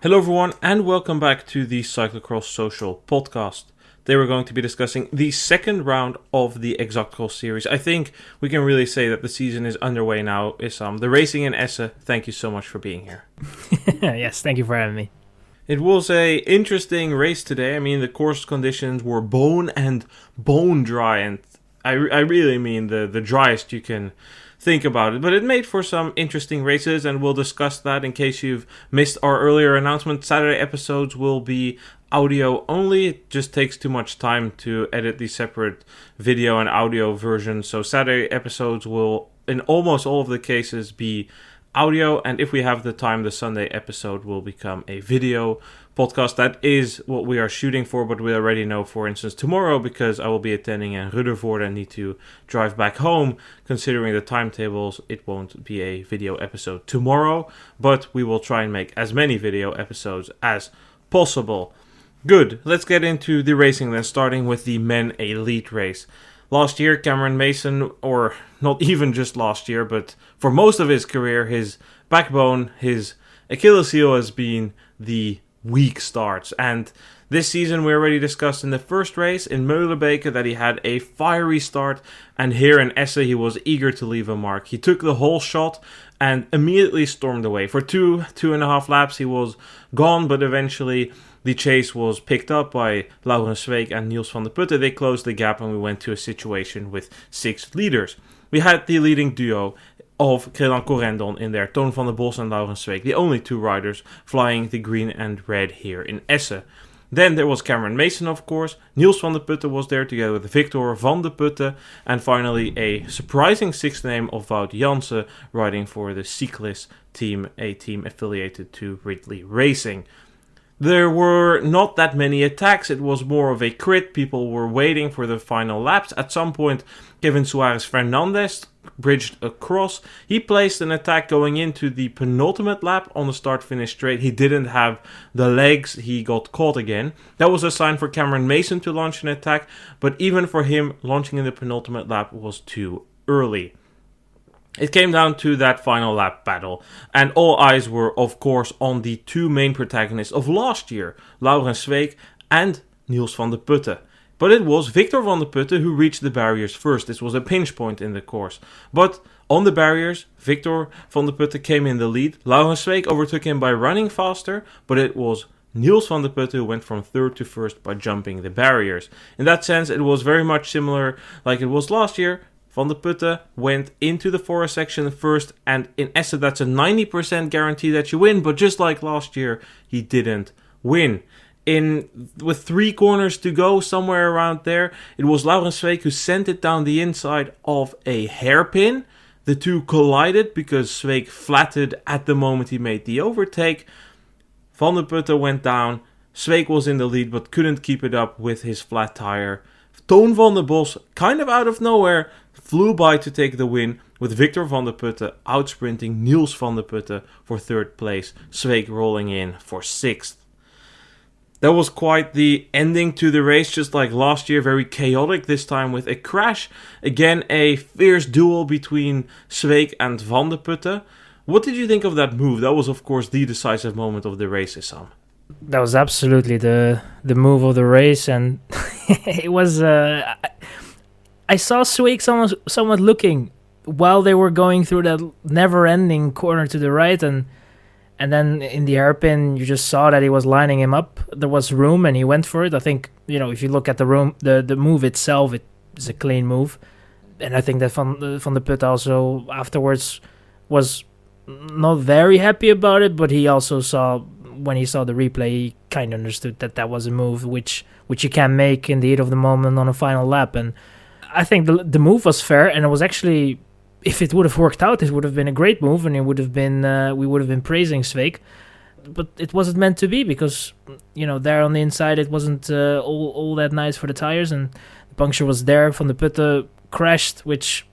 Hello everyone and welcome back to the Cyclocross Social podcast. Today we're going to be discussing the second round of the Cyclocross series. I think we can really say that the season is underway now. The racing in Essen. Thank you so much for being here. Yes, thank you for having me. It was a interesting race today. I mean, the course conditions were bone dry, and I really mean the driest you can think about it. But it made for some interesting races, and we'll discuss that. In case you've missed our earlier announcement, Saturday episodes will be audio only. It just takes too much time to edit the separate video and audio versions. So Saturday episodes will, in almost all of the cases, be audio, and if we have the time, the Sunday episode will become a video podcast. That is what we are shooting for, but we already know, for instance, tomorrow, because I will be attending in Ruddervoort and need to drive back home, considering the timetables, it won't be a video episode tomorrow, but we will try and make as many video episodes as possible. Good, let's get into the racing then, starting with the men elite race. Last year, Cameron Mason, or not even just last year, but for most of his career, his backbone, his Achilles heel has been the weak starts. And this season, we already discussed in the first race in Molenbeek that he had a fiery start. And here in Essen, he was eager to leave a mark. He took the whole shot and immediately stormed away. For two and a half laps, he was gone, but eventually the chase was picked up by Sweeck and Niels Vandeputte. They closed the gap and we went to a situation with 6 leaders. We had the leading duo of Crelan Corendon in there, Toon Vandebosch and Sweeck, the only 2 riders flying the green and red here in Essen. Then there was Cameron Mason, of course. Niels Vandeputte was there together with Victor Vandeputte. And finally, a surprising 6th name of Wout Jansen riding for the Cyclist team, a team affiliated to Ridley Racing. There were not that many attacks. It was more of a crit. People were waiting for the final laps. At some point, Kevin Suarez Fernandez bridged across. He placed an attack going into the penultimate lap on the start-finish straight. He didn't have the legs. He got caught again. That was a sign for Cameron Mason to launch an attack, but even for him, launching in the penultimate lap was too early. It came down to that final lap battle, and all eyes were, of course, on the 2 main protagonists of last year, Sweeck and Niels Vandeputte. But it was Victor Vandeputte who reached the barriers first. This was a pinch point in the course. But on the barriers, Victor Vandeputte came in the lead. Sweeck overtook him by running faster, but it was Niels Vandeputte who went from 3rd to 1st by jumping the barriers. In that sense, it was very much similar like it was last year. Vandeputte went into the forest section first, and in Essen that's a 90% guarantee that you win, but just like last year, he didn't win. With 3 corners to go, somewhere around there, it was Sweeck who sent it down the inside of a hairpin. The 2 collided because Sweeck flatted at the moment he made the overtake. Vandeputte went down. Sweeck was in the lead but couldn't keep it up with his flat tire. Toon Vandebosch, kind of out of nowhere, flew by to take the win, with Victor Vandeputte outsprinting Niels Vandeputte for 3rd place, Sweeck rolling in for 6th. That was quite the ending to the race, just like last year, very chaotic, this time with a crash. Again, a fierce duel between Sweeck and Vandeputte. What did you think of that move? That was, of course, the decisive moment of the race, Sam. That was absolutely the move of the race, and it was. I saw Sweeck somewhat looking while they were going through that never-ending corner to the right, and then in the hairpin, you just saw that he was lining him up. There was room, and he went for it. I think, if you look at the move itself, it is a clean move, and I think that Van de Putte also afterwards was not very happy about it, but he also saw. When he saw the replay, he kind of understood that was a move which you can make in the heat of the moment on a final lap. And I think the move was fair, and it was actually, if it would have worked out, it would have been a great move, and it would have been we would have been praising Sweeck. But it wasn't meant to be because there on the inside it wasn't all that nice for the tires, and the puncture was there. Van de Putte crashed, which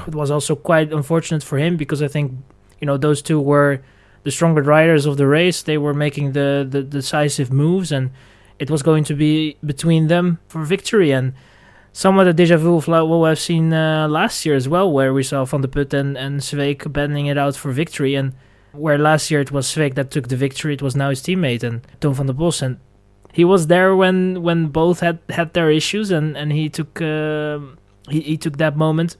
was also quite unfortunate for him because I think those 2 were the stronger riders of the race. They were making the decisive moves, and it was going to be between them for victory. And somewhat a deja vu of what I've seen last year as well, where we saw Van de Putte and Sweeck bending it out for victory. And Where last year it was Sweeck that took the victory, it was now his teammate and Toon Vandebosch, and he was there when both had their issues, and he took he took that moment,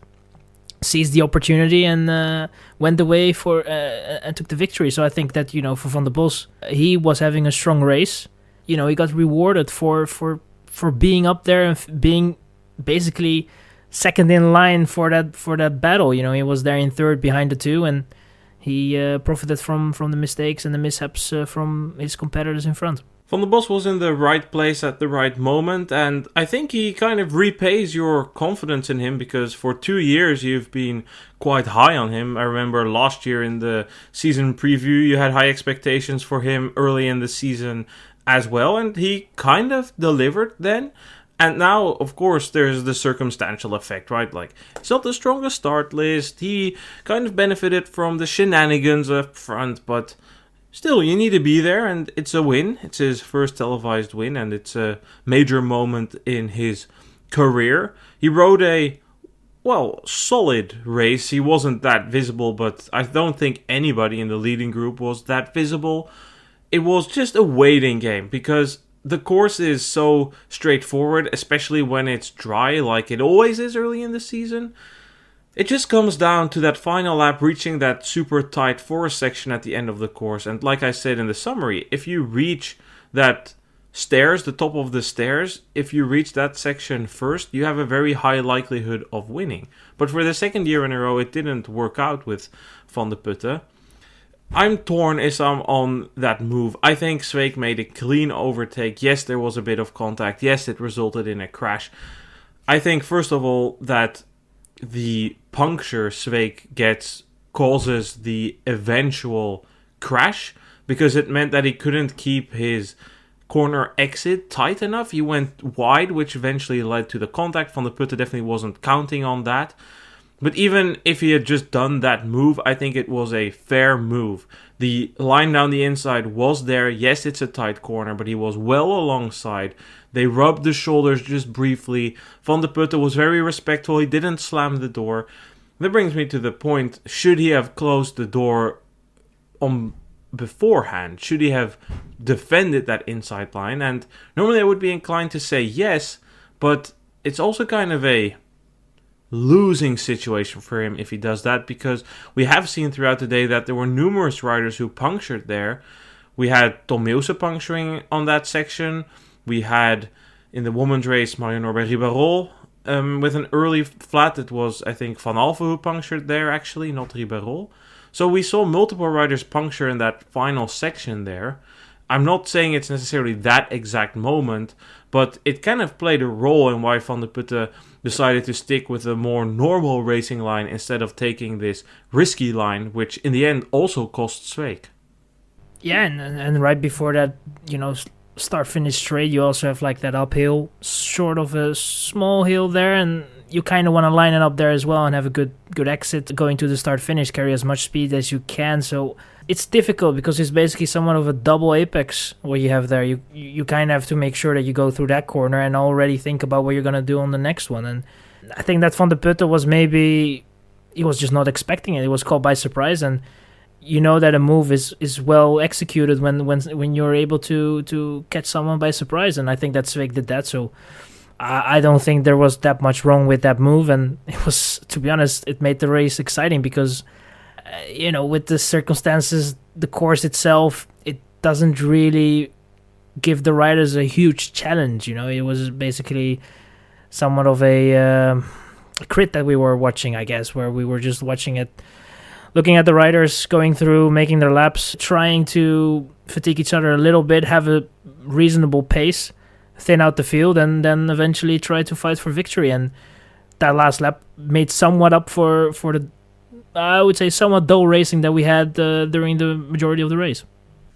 seized the opportunity, and went away for and took the victory. So I think that, for Vandebosch, he was having a strong race. He got rewarded for being up there and being basically second in line for that battle. He was there in third behind the two, and he profited from the mistakes and the mishaps from his competitors in front. Vandebosch was in the right place at the right moment, and I think he kind of repays your confidence in him, because for 2 years you've been quite high on him. I remember last year in the season preview you had high expectations for him early in the season as well, and he kind of delivered then. And now, of course, there's the circumstantial effect, right? Like, it's not the strongest start list. He kind of benefited from the shenanigans up front, but still, you need to be there, and it's a win. It's his first televised win, and it's a major moment in his career. He rode a, solid race. He wasn't that visible, but I don't think anybody in the leading group was that visible. It was just a waiting game, because the course is so straightforward, especially when it's dry, like it always is early in the season. It just comes down to that final lap, reaching that super tight forest section at the end of the course. And like I said in the summary, if you reach that stairs, the top of the stairs, if you reach that section first, you have a very high likelihood of winning. But for the second year in a row, it didn't work out with Vandeputte. I'm torn on that move. I think Sweeck made a clean overtake. Yes, there was a bit of contact. Yes, it resulted in a crash. I think, first of all, that the puncture Sweeck gets causes the eventual crash, because it meant that he couldn't keep his corner exit tight enough. He went wide, which eventually led to the contact. Vandeputte definitely wasn't counting on that. But even if he had just done that move, I think it was a fair move. The line down the inside was there. Yes, it's a tight corner, but he was well alongside. They rubbed the shoulders just briefly. Vandeputte was very respectful. He didn't slam the door. That brings me to the point, should he have closed the door on beforehand? Should he have defended that inside line? And normally I would be inclined to say yes, but it's also kind of a losing situation for him if he does that, because we have seen throughout the day that there were numerous riders who punctured there. We had Tom Meeuwse puncturing on that section. We had, in the women's race, Marion Norberg-Ribarol with an early flat. It was, I think, Van Alphen who punctured there, actually, not Ribarol. So we saw multiple riders puncture in that final section there. I'm not saying it's necessarily that exact moment, but it kind of played a role in why Vandeputte decided to stick with a more normal racing line instead of taking this risky line, which in the end also cost Sweeck. Yeah, and right before that, start-finish straight, you also have like that uphill, sort of a small hill there, and you kind of want to line it up there as well and have a good exit going to the start-finish, carry as much speed as you can. So it's difficult because it's basically somewhat of a double apex what you have there. You kind of have to make sure that you go through that corner and already think about what you're going to do on the next one. And I think that Vandeputte was maybe, he was just not expecting it. It was caught by surprise, and you know that a move is well executed when you're able to catch someone by surprise, and I think that Sweeck did that. So I don't think there was that much wrong with that move, and it was, to be honest, it made the race exciting because with the circumstances, the course itself, it doesn't really give the riders a huge challenge. It was basically somewhat of a crit that we were watching, I guess, where we were just watching it, looking at the riders going through, making their laps, trying to fatigue each other a little bit, have a reasonable pace, thin out the field, and then eventually try to fight for victory. And that last lap made somewhat up for the, I would say, somewhat dull racing that we had during the majority of the race.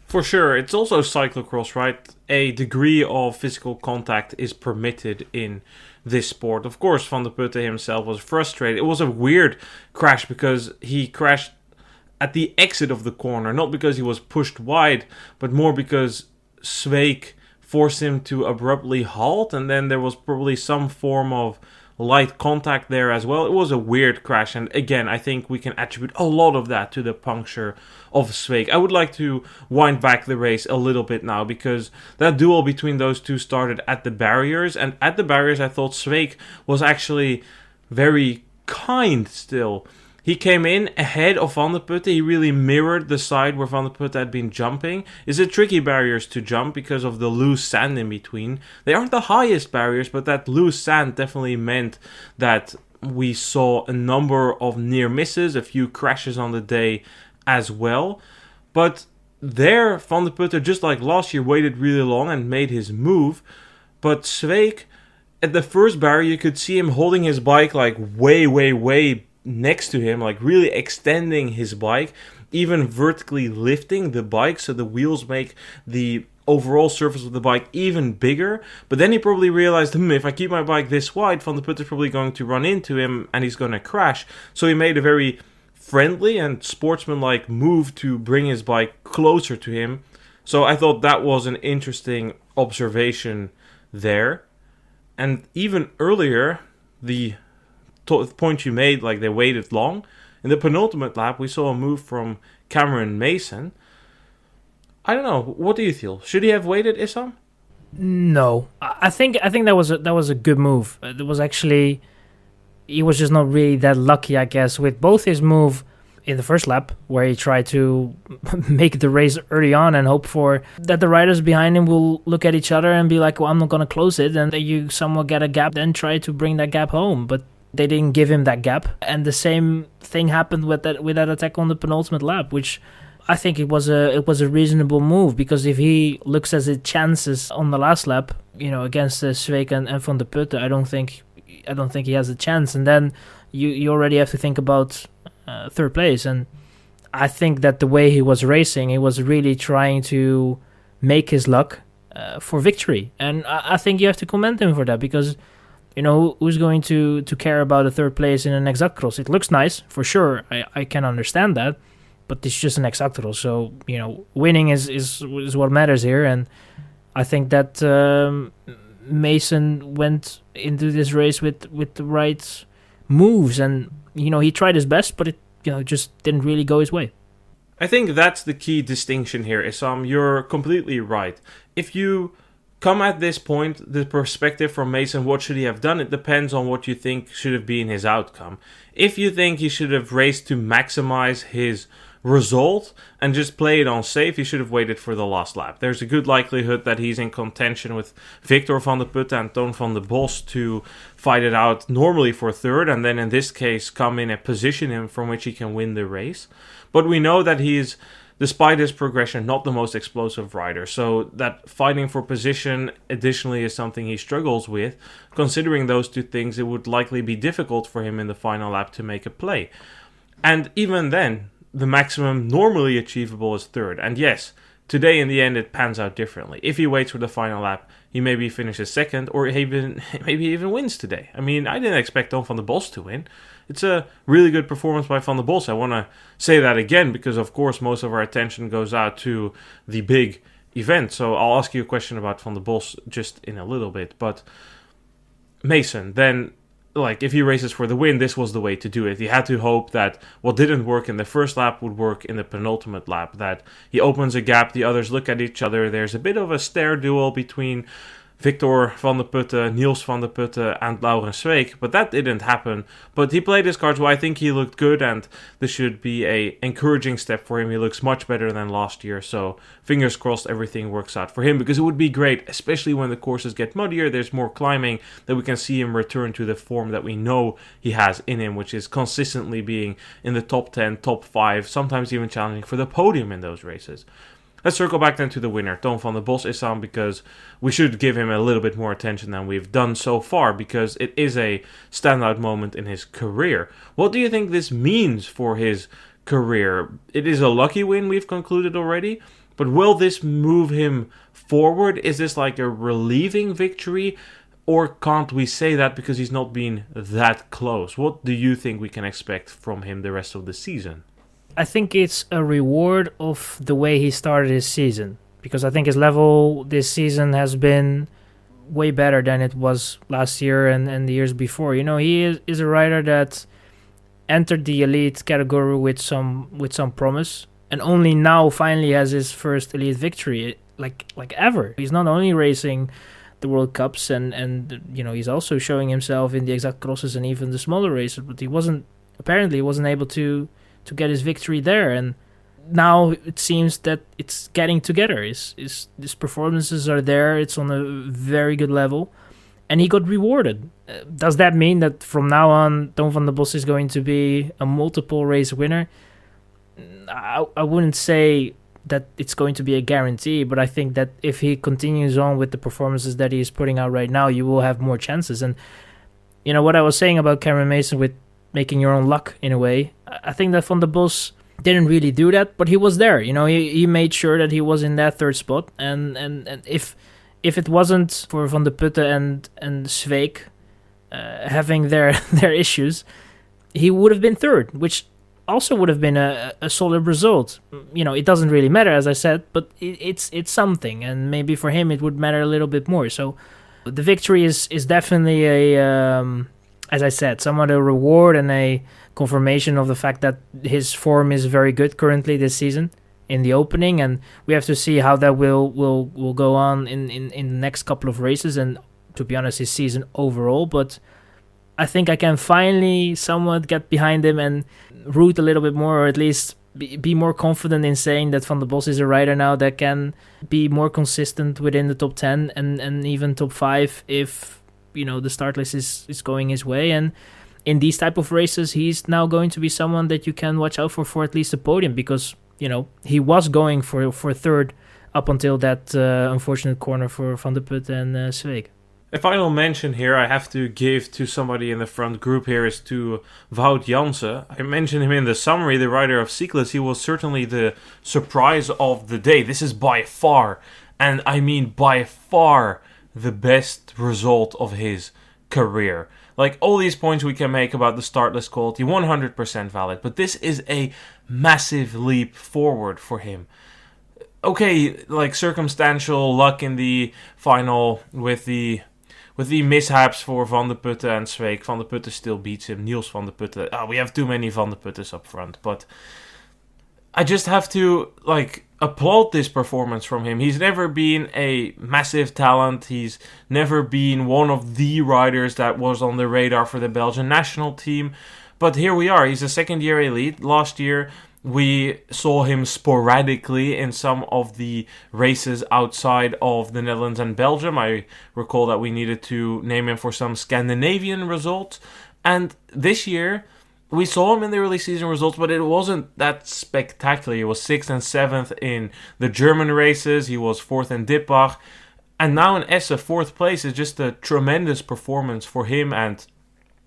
For sure. It's also cyclocross, right? A degree of physical contact is permitted in this sport. Of course, Vandeputte himself was frustrated. It was a weird crash because he crashed at the exit of the corner, not because he was pushed wide, but more because Sweeck forced him to abruptly halt, and then there was probably some form of light contact there as well. It was a weird crash, and again, I think we can attribute a lot of that to the puncture of Sweeck. I would like to wind back the race a little bit now, because that duel between those two started at the barriers, and at the barriers I thought Sweeck was actually very kind still. He came in ahead of Vandeputte. He really mirrored the side where Vandeputte had been jumping. It's a tricky barriers to jump because of the loose sand in between. They aren't the highest barriers, but that loose sand definitely meant that we saw a number of near misses, a few crashes on the day as well. But there, Vandeputte, just like last year, waited really long and made his move. But Sweeck, at the first barrier, you could see him holding his bike like way next to him, like really extending his bike, even vertically lifting the bike so the wheels make the overall surface of the bike even bigger. But then he probably realized, if I keep my bike this wide, Vandeputte is probably going to run into him and he's going to crash. So he made a very friendly and sportsmanlike move to bring his bike closer to him. So I thought that was an interesting observation there. And even earlier, the point you made, like they waited long. In the penultimate lap, we saw a move from Cameron Mason. I don't know. What do you feel? Should he have waited, Issam? No, I think that was a good move. It was actually, he was just not really that lucky, I guess, with both his move in the first lap, where he tried to make the race early on and hope for that the riders behind him will look at each other and be like, well, I'm not going to close it, and you somewhat get a gap, then try to bring that gap home. But they didn't give him that gap, and the same thing happened with that attack on the penultimate lap, which I think it was a reasonable move, because if he looks at his chances on the last lap, against Sweeck and Vandeputte, I don't think he has a chance, and then you already have to think about third place. And I think that the way he was racing, he was really trying to make his luck for victory, and I think you have to commend him for that, because who's going to care about a third place in an exactcross? It looks nice, for sure. I can understand that. But it's just an exactcross. So, winning is what matters here. And I think that Mason went into this race with the right moves. And, he tried his best, but it just didn't really go his way. I think that's the key distinction here, Issam. You're completely right. If you come at this point, the perspective from Mason, what should he have done? It depends on what you think should have been his outcome. If you think he should have raced to maximize his result and just play it on safe, he should have waited for the last lap. There's a good likelihood that he's in contention with Victor Vandeputte and Toon Vandebosch to fight it out normally for third, and then in this case come in a position from which he can win the race. But we know that he is, despite his progression, not the most explosive rider. So that fighting for position additionally is something he struggles with. Considering those two things, it would likely be difficult for him in the final lap to make a play. And even then, the maximum normally achievable is third. And yes, today in the end it pans out differently. If he waits for the final lap, he maybe finishes second, or maybe he even wins today. I mean, I didn't expect Toon Vandebosch to win. It's a really good performance by Vandebosch. I want to say that again, because of course most of our attention goes out to the big event. So I'll ask you a question about Vandebosch just in a little bit. But Mason, then, if he races for the win, this was the way to do it. He had to hope that what didn't work in the first lap would work in the penultimate lap, that he opens a gap, the others look at each other, there's a bit of a stare duel between Victor Vandeputte, Niels Vandeputte and Laurens Sweeck, but that didn't happen. But he played his cards well. I think he looked good, and this should be a encouraging step for him. He looks much better than last year, so fingers crossed everything works out for him, because it would be great, especially when the courses get muddier, there's more climbing, that we can see him return to the form that we know he has in him, which is consistently being in the top 10, top 5, sometimes even challenging for the podium in those races. Let's circle back then to the winner, Toon Vandebosch, Issam, because we should give him a little bit more attention than we've done so far, because it is a standout moment in his career. What do you think this means for his career? It is a lucky win, we've concluded already, but will this move him forward? Is this like a relieving victory, or can't we say that because he's not been that close? What do you think we can expect from him the rest of the season? I think it's a reward of the way he started his season, because I think his level this season has been way better than it was last year and the years before. He is a rider that entered the elite category with some promise, and only now finally has his first elite victory like ever. He's not only racing the World Cups and he's also showing himself in the exact crosses and even the smaller races, but he wasn't able to get his victory there, and now it seems that it's getting together. His performances are there, it's on a very good level, and he got rewarded. Does that mean that from now on Toon Vandebosch is going to be a multiple race winner? I wouldn't say that it's going to be a guarantee, but I think that if he continues on with the performances that he is putting out right now, you will have more chances. And what I was saying about Cameron Mason with making your own luck in a way, I think that Vandebosch didn't really do that, but he was there. He made sure that he was in that third spot, and if it wasn't for Vandeputte and Sweeck having their issues, he would have been third, which also would have been a solid result. It doesn't really matter, as I said, but it's something, and maybe for him it would matter a little bit more. So the victory is definitely as I said, somewhat a reward and a confirmation of the fact that his form is very good currently this season in the opening, and we have to see how that will go on in the next couple of races, and to be honest, his season overall. But I think I can finally somewhat get behind him and root a little bit more, or at least be more confident in saying that Vandebosch is a rider now that can be more consistent within the top 10 and even top 5 if the start list is going his way. And in these type of races, he's now going to be someone that you can watch out for at least a podium, because he was going for third up until that unfortunate corner for Vandeputte and Sweeck. A final mention here I have to give to somebody in the front group here is to Wout Jansen. I mentioned him in the summary, the rider of Cyclocross. He was certainly the surprise of the day. This is by far, and I mean by far, the best result of his career. Like, all these points we can make about the start list quality, 100% valid, but this is a massive leap forward for him. Okay, like circumstantial luck in the final with the mishaps for Vandeputte and Sweeck. Vandeputte still beats him. Niels Vandeputte. We have too many Vandeputtes up front, but I just have to applaud this performance from him. He's never been a massive talent. He's never been one of the riders that was on the radar for the Belgian national team. But here we are. He's a second-year elite. Last year, we saw him sporadically in some of the races outside of the Netherlands and Belgium. I recall that we needed to name him for some Scandinavian results. And this year, we saw him in the early season results, but it wasn't that spectacular. He was 6th and 7th in the German races. He was 4th in Dippach. And now in Essen, 4th place is just a tremendous performance for him. And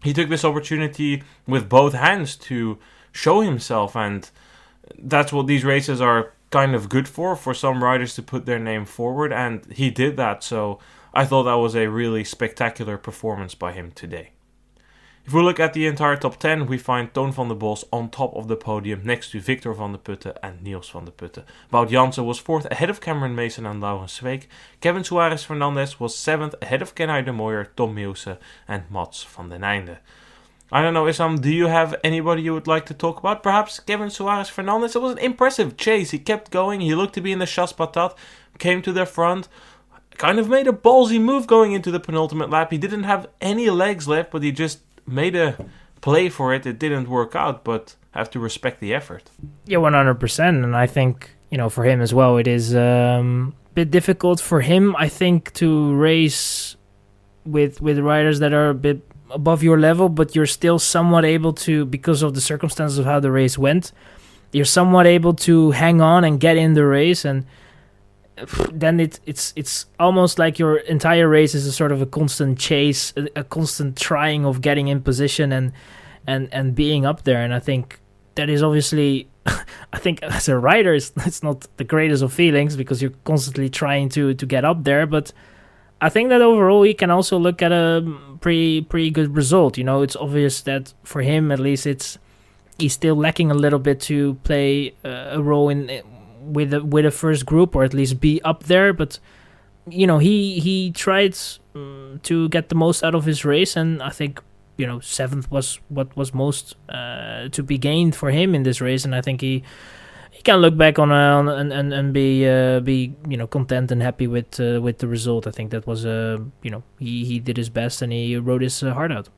he took this opportunity with both hands to show himself. And that's what these races are kind of good for some riders to put their name forward. And he did that. So I thought that was a really spectacular performance by him today. If we look at the entire top 10, we find Toon Vandebosch on top of the podium next to Victor Vandeputte and Niels Vandeputte. Wout Jansen was 4th ahead of Cameron Mason and Laurens Sweeck. Kevin Suarez Fernandez was 7th ahead of Kenai de Mooijer, Tom Meeuwse and Mats van den Einde. I don't know, Issam, do you have anybody you would like to talk about? Perhaps Kevin Suarez Fernandez? It was an impressive chase. He kept going. He looked to be in the Chasse Patate, came to the front, kind of made a ballsy move going into the penultimate lap. He didn't have any legs left, but he just made a play for it. It didn't work out, but I have to respect the effort. Yeah, 100%. And I think, for him as well, it is a bit difficult for him, I think, to race with riders that are a bit above your level, but you're still somewhat able to, because of the circumstances of how the race went, you're somewhat able to hang on and get in the race, and then it's almost like your entire race is a sort of a constant chase, a constant trying of getting in position and being up there. And I think that is obviously, I think as a rider, it's not the greatest of feelings because you're constantly trying to get up there. But I think that overall he can also look at a pretty good result. It's obvious that for him at least he's still lacking a little bit to play a role in with a first group, or at least be up there. But he tried to get the most out of his race, and I think seventh was what was most to be gained for him in this race, and I think he can look back and be content and happy with the result. I think that was he did his best and he rode his heart out.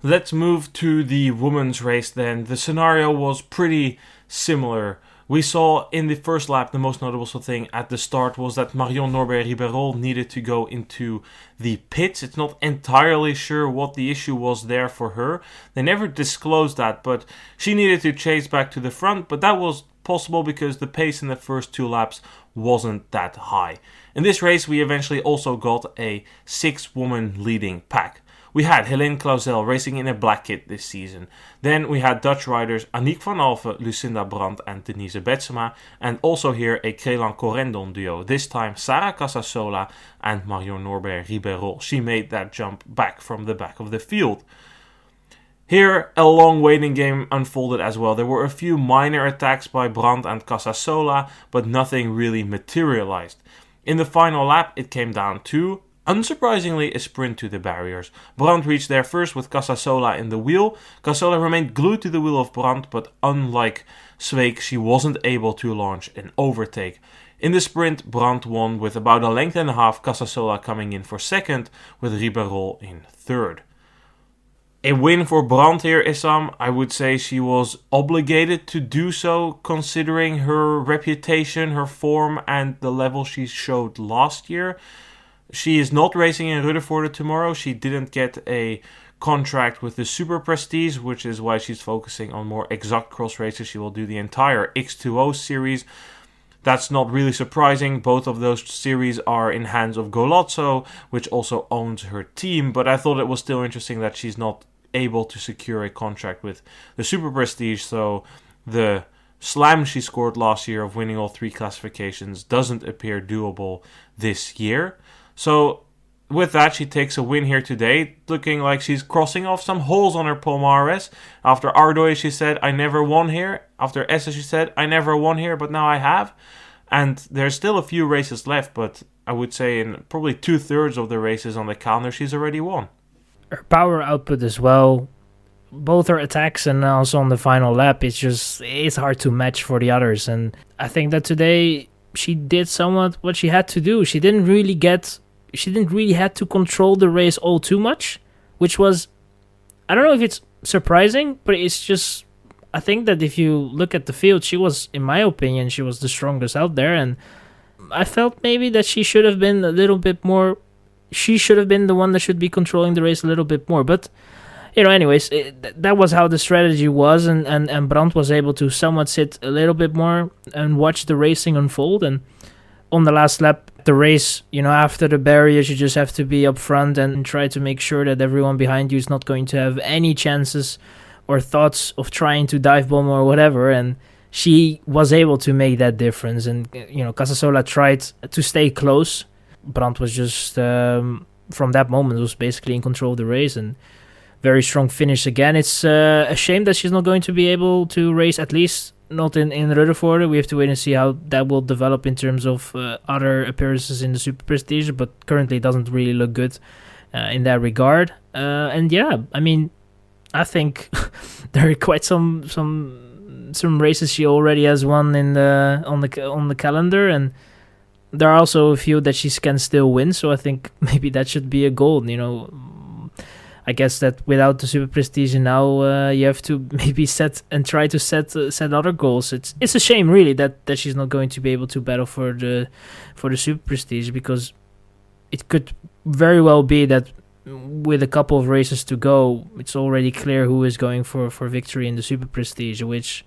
Let's move to the women's race then. The scenario was pretty similar. We saw in the first lap, the most notable thing at the start was that Marion Norbert-Ribeyrolles needed to go into the pits. It's not entirely sure what the issue was there for her. They never disclosed that, but she needed to chase back to the front, but that was possible because the pace in the first 2 laps wasn't that high. In this race, we eventually also got a 6-woman leading pack. We had Helene Clauzel racing in a black kit this season. Then we had Dutch riders Aniek van Alphen, Lucinda Brand and Denise Betsema. And also here a Crelan-Corendon duo. This time Sarah Casasola and Marion Norbert-Ribeyrolles. She made that jump back from the back of the field. Here a long waiting game unfolded as well. There were a few minor attacks by Brand and Casasola, but nothing really materialized. In the final lap it came down to, unsurprisingly, a sprint to the barriers. Brand reached there first with Casasola in the wheel. Casasola remained glued to the wheel of Brand, but unlike Sweeck, she wasn't able to launch an overtake. In the sprint, Brand won with about a length and a half, Casasola coming in for second, with Ribeyrolles in third. A win for Brand here, Issam. I would say she was obligated to do so, considering her reputation, her form, and the level she showed last year. She is not racing in Ruddervoorde tomorrow. She didn't get a contract with the Super Prestige, which is why she's focusing on more exact cross races. She will do the entire X2O series. That's not really surprising. Both of those series are in hands of Golazzo, which also owns her team. But I thought it was still interesting that she's not able to secure a contract with the Super Prestige. So the slam she scored last year of winning all 3 classifications doesn't appear doable this year. So with that, she takes a win here today, looking like she's crossing off some holes on her palmarès. After Ardoi, she said, I never won here. After Essen, she said, I never won here, but now I have. And there's still a few races left, but I would say in probably 2/3 of the races on the calendar, she's already won. Her power output as well, both her attacks and also on the final lap, it's hard to match for the others. And I think that today she did somewhat what she had to do. She didn't really have to control the race all too much, which was, I don't know if it's surprising, but it's just, I think that if you look at the field, she was, in my opinion, she was the strongest out there, and I felt maybe that she should have been a little bit more, she should have been the one that should be controlling the race a little bit more, but, anyways, that was how the strategy was, and Brand was able to somewhat sit a little bit more and watch the racing unfold, and on the last lap, the race, after the barriers, you just have to be up front and try to make sure that everyone behind you is not going to have any chances or thoughts of trying to dive bomb or whatever. And she was able to make that difference. And, Casasola tried to stay close. Brand was just, from that moment, was basically in control of the race. And very strong finish again. It's a shame that she's not going to be able to race, at least not in Ruddervoorde. We have to wait and see how that will develop in terms of other appearances in the Super Prestige, but currently it doesn't really look good in that regard. And yeah, I mean, I think there are quite some races she already has won on the calendar, and there are also a few that she can still win. So I think maybe that should be a goal. I guess that without the Super Prestige now, you have to maybe try to set other goals. It's a shame really that she's not going to be able to battle for the Super Prestige, because it could very well be that with a couple of races to go, it's already clear who is going for victory in the Super Prestige, which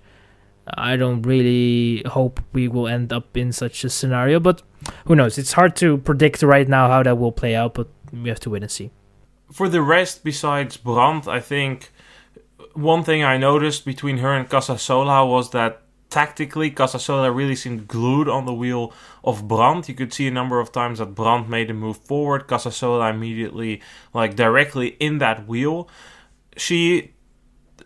I don't really hope we will end up in such a scenario. But who knows? It's hard to predict right now how that will play out, but we have to wait and see. For the rest, besides Brand, I think one thing I noticed between her and Casasola was that tactically Casasola really seemed glued on the wheel of Brand. You could see a number of times that Brand made a move forward, Casasola immediately directly in that wheel. She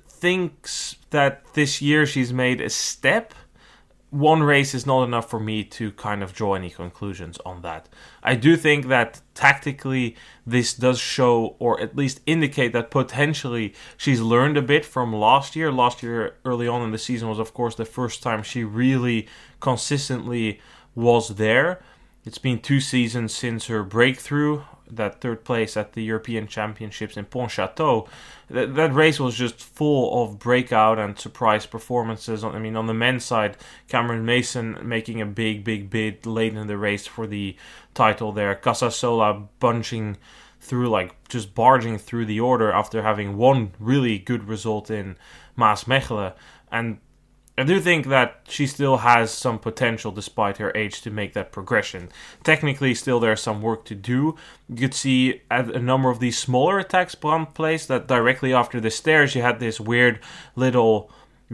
thinks that this year she's made a step, one race is not enough for me to kind of draw any conclusions on that. I do think that tactically this does show, or at least indicate, that potentially she's learned a bit from last year. Last year, early on in the season, was of course the first time she really consistently was there. It's been 2 seasons since her breakthrough, that 3rd place at the European Championships in Pontchâteau. That race was just full of breakout and surprise performances. I mean, on the men's side, Cameron Mason making a big bid late in the race for the title there. Casasola bunching through, like just barging through the order after having one really good result in Maasmechelen. And I do think that she still has some potential, despite her age, to make that progression. Technically, still there's some work to do. You could see at a number of these smaller attacks Brand placed that directly after the stairs, you had this weird little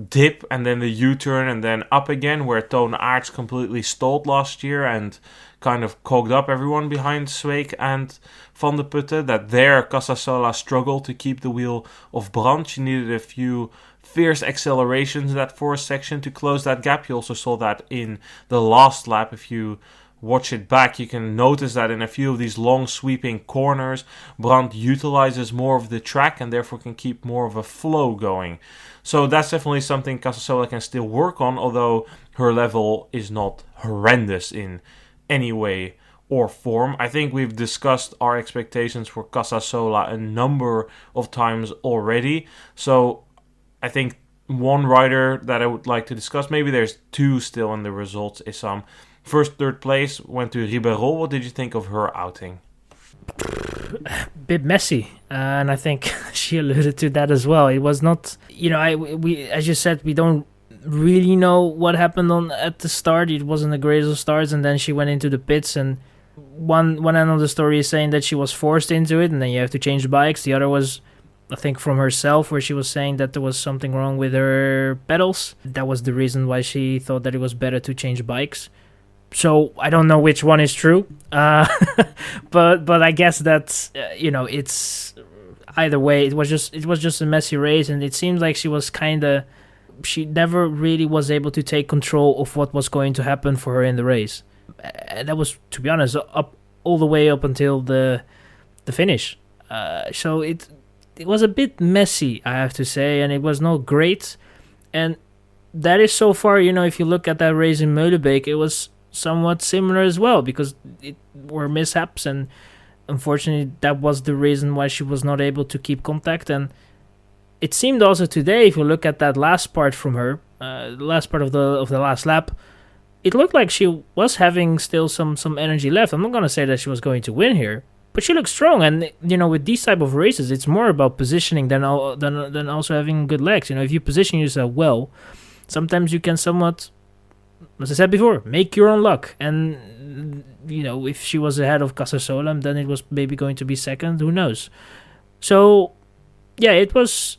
dip and then the U-turn and then up again, where Toon Aerts completely stalled last year and kind of cogged up everyone behind Sweeck and Vandeputte. That there, Casasola struggled to keep the wheel of Brand. She needed a few fierce accelerations in that fourth section to close that gap. You also saw that in the last lap. If you watch it back, you can notice that in a few of these long sweeping corners, Brand utilizes more of the track and therefore can keep more of a flow going. So that's definitely something Casasola can still work on, although her level is not horrendous in any way or form. I think we've discussed our expectations for Casasola a number of times already. So I think one rider that I would like to discuss, maybe there's 2 still in the results, is first 3rd place went to Ribeiro. What did you think of her outing? Bit messy, and I think she alluded to that as well. It was not, we as you said, we don't really know what happened at the start. It wasn't the greatest of starts, and then she went into the pits, and one end of the story is saying that she was forced into it, and then you have to change bikes. The other was, I think, from herself, where she was saying that there was something wrong with her pedals. That was the reason why she thought that it was better to change bikes. So I don't know which one is true, but I guess that's it's either way. It was just a messy race, and it seems like she never really was able to take control of what was going to happen for her in the race. And that was, to be honest, up all the way up until the finish. So it was a bit messy, I have to say, and it was not great. And that is so far, if you look at that race in Meulenbeek, it was somewhat similar as well, because it were mishaps, and unfortunately that was the reason why she was not able to keep contact. And it seemed also today, if you look at that last part from her, the last part of the last lap, it looked like she was having still some energy left. I'm not going to say that she was going to win here, but she looked strong. And with these type of races, it's more about positioning than also having good legs. If you position yourself well, sometimes you can somewhat, as I said before, make your own luck. And if she was ahead of Casasola, then it was maybe going to be second. Who knows? So yeah, it was.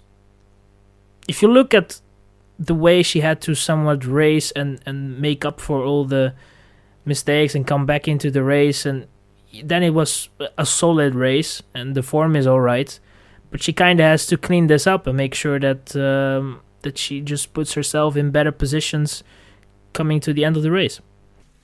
If you look at the way she had to somewhat race and make up for all the mistakes and come back into the race, and then it was a solid race and the form is all right, but she kind of has to clean this up and make sure that that she just puts herself in better positions coming to the end of the race.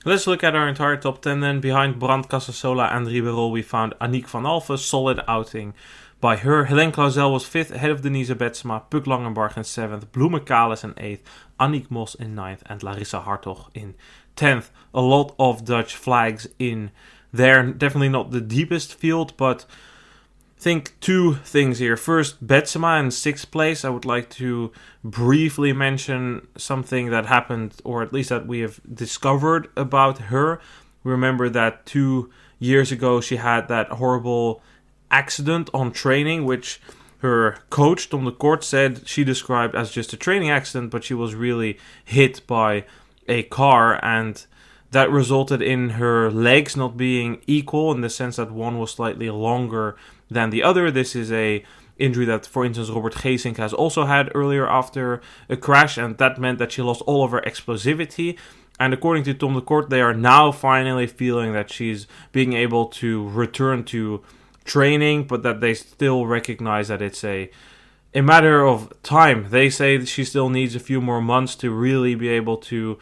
Let's look at our entire top 10 then. Behind Brand, Casasola and Ribeiro, we found Aniek van Alphen. Solid outing by her. Helene Clauzel was 5th, ahead of Denise Betsma. Puk Langenbarg in 7th. Bloemen Kalis in 8th. Annick Mos in 9th. And Larissa Hartog in 10th. A lot of Dutch flags in there. Definitely not the deepest field, but I think 2 things here. First, Betsema in 6th place. I would like to briefly mention something that happened, or at least that we have discovered about her. Remember that 2 years ago she had that horrible accident on training, which her coach Tom de Kort said she described as just a training accident, but she was really hit by a car, and that resulted in her legs not being equal, in the sense that one was slightly longer than the other. This is a injury that, for instance, Robert Geesink has also had earlier after a crash, and that meant that she lost all of her explosivity. And according to Tom de Kort, they are now finally feeling that she's being able to return to training, but that they still recognize that it's a matter of time. They say that she still needs a few more months to really be able to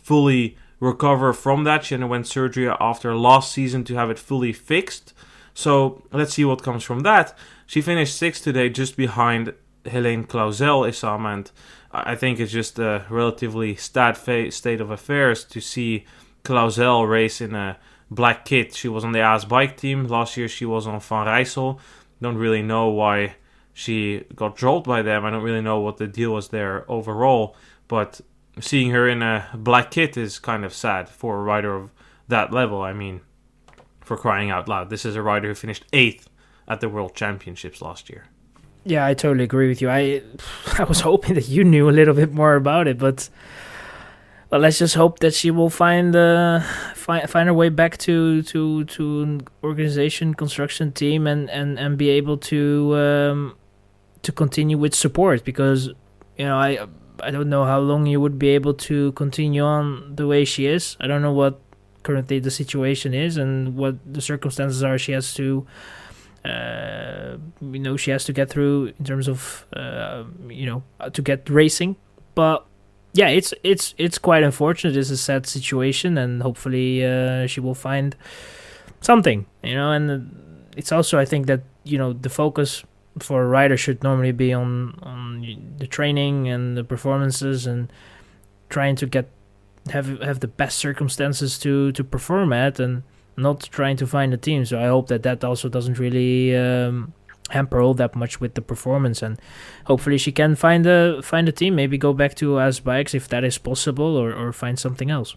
fully recover from that. She underwent surgery after last season to have it fully fixed. So let's see what comes from that. She finished 6th today, just behind Helene Clauzel, Issam, and I think it's just a relatively sad state of affairs to see Clauzel race in a black kit. She was on the AS bike team. Last year she was on Van Rijssel. Don't really know why she got dropped by them. I don't really know what the deal was there overall, but seeing her in a black kit is kind of sad for a rider of that level. I mean, for crying out loud, this is a rider who finished 8th at the World Championships last year. Yeah, I totally agree with you. I was hoping that you knew a little bit more about it, but well, let's just hope that she will find her way back to an organization, construction team, and be able to continue with support, because I don't know how long you would be able to continue on the way she is. I don't know what currently the situation is and what the circumstances are she has to get through in terms of to get racing. But yeah, it's quite unfortunate. It's a sad situation, and hopefully she will find something, and it's also, I think that the focus for a rider should normally be on the training and the performances and trying to have the best circumstances to perform at, and not trying to find a team. So I hope that also doesn't really hamper all that much with the performance, and hopefully she can find a team, maybe go back to AS Bikes if that is possible, or find something else.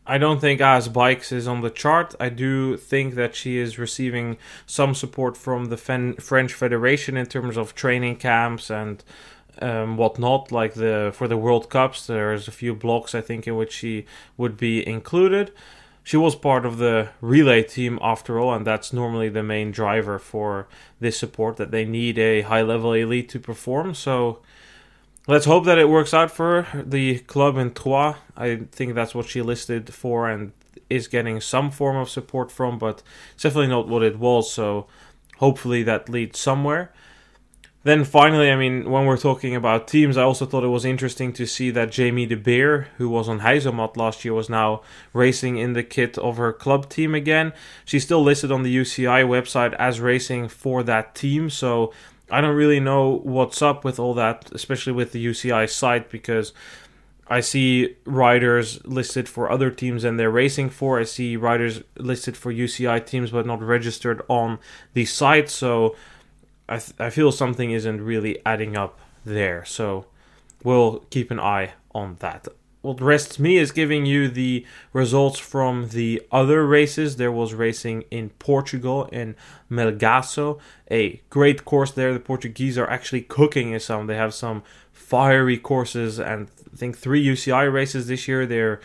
I don't think AS Bikes is on the chart. I do think that she is receiving some support from the French Federation in terms of training camps and whatnot, like for the World Cups. There's a few blocks, I think, in which she would be included. She was part of the relay team after all, and that's normally the main driver for this support, that they need a high-level elite to perform. So let's hope that it works out for her. The club in Troyes, I think that's what she listed for and is getting some form of support from, but it's definitely not what it was, so hopefully that leads somewhere. Then finally, I mean, when we're talking about teams, I also thought it was interesting to see that Jamie de Beer, who was on Heizomat last year, was now racing in the kit of her club team again. She's still listed on the UCI website as racing for that team, so I don't really know what's up with all that, especially with the UCI site, because I see riders listed for other teams and they're racing for. I see riders listed for UCI teams but not registered on the site, so I feel something isn't really adding up there, so we'll keep an eye on that. What rests me is giving you the results from the other races. There was racing in Portugal, in Melgaço, a great course there. The Portuguese are actually cooking in some. They have some fiery courses, and I think 3 UCI races this year. They're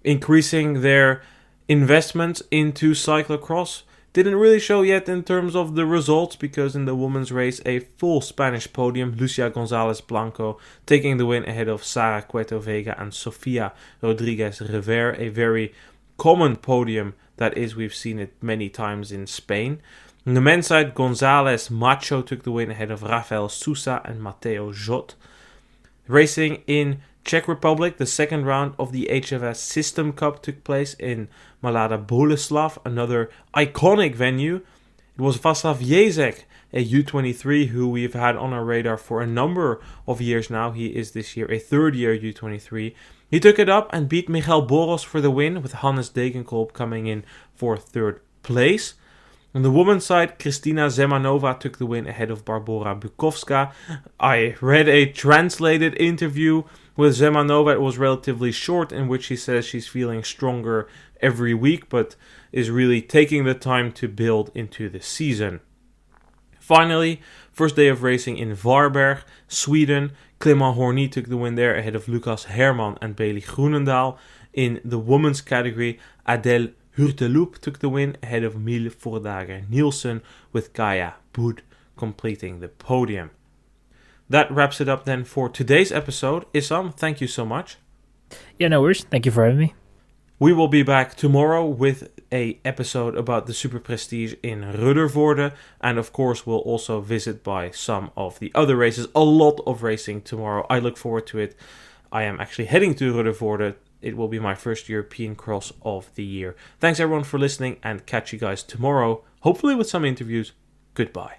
increasing their investments into cyclocross. Didn't really show yet in terms of the results, because in the women's race, a full Spanish podium, Lucia González Blanco taking the win ahead of Sara Cueto Vega and Sofia Rodriguez Rever, a very common podium that is, we've seen it many times in Spain. On the men's side, González Macho took the win ahead of Rafael Sousa and Mateo Jot. Racing in Czech Republic, the second round of the HFS System Cup took place in Mladá Boleslav, another iconic venue. It was Václav Jezek, a U23 who we've had on our radar for a number of years now. He is this year a third-year U23. He took it up and beat Michael Boros for the win, with Hannes Degenkolb coming in for third place. On the women's side, Kristina Zemanova took the win ahead of Barbora Bukovska. I read a translated interview with Zemanova. It was relatively short, in which she says she's feeling stronger every week, but is really taking the time to build into the season. Finally, first day of racing in Varberg, Sweden. Clément Horny took the win there ahead of Lucas Herman and Bailey Groenendaal. In the women's category, Adèle Hurteloop took the win ahead of Miel Voordager Nielsen, with Kaya Boed completing the podium. That wraps it up then for today's episode. Issam, thank you so much. Yeah, no worries. Thank you for having me. We will be back tomorrow with a episode about the Super Prestige in Ruddervoorde, and of course we'll also visit by some of the other races. A lot of racing tomorrow. I look forward to it. I am actually heading to Ruddervoorde it will be my first European cross of the year. Thanks everyone for listening, and catch you guys tomorrow, hopefully with some interviews. Goodbye.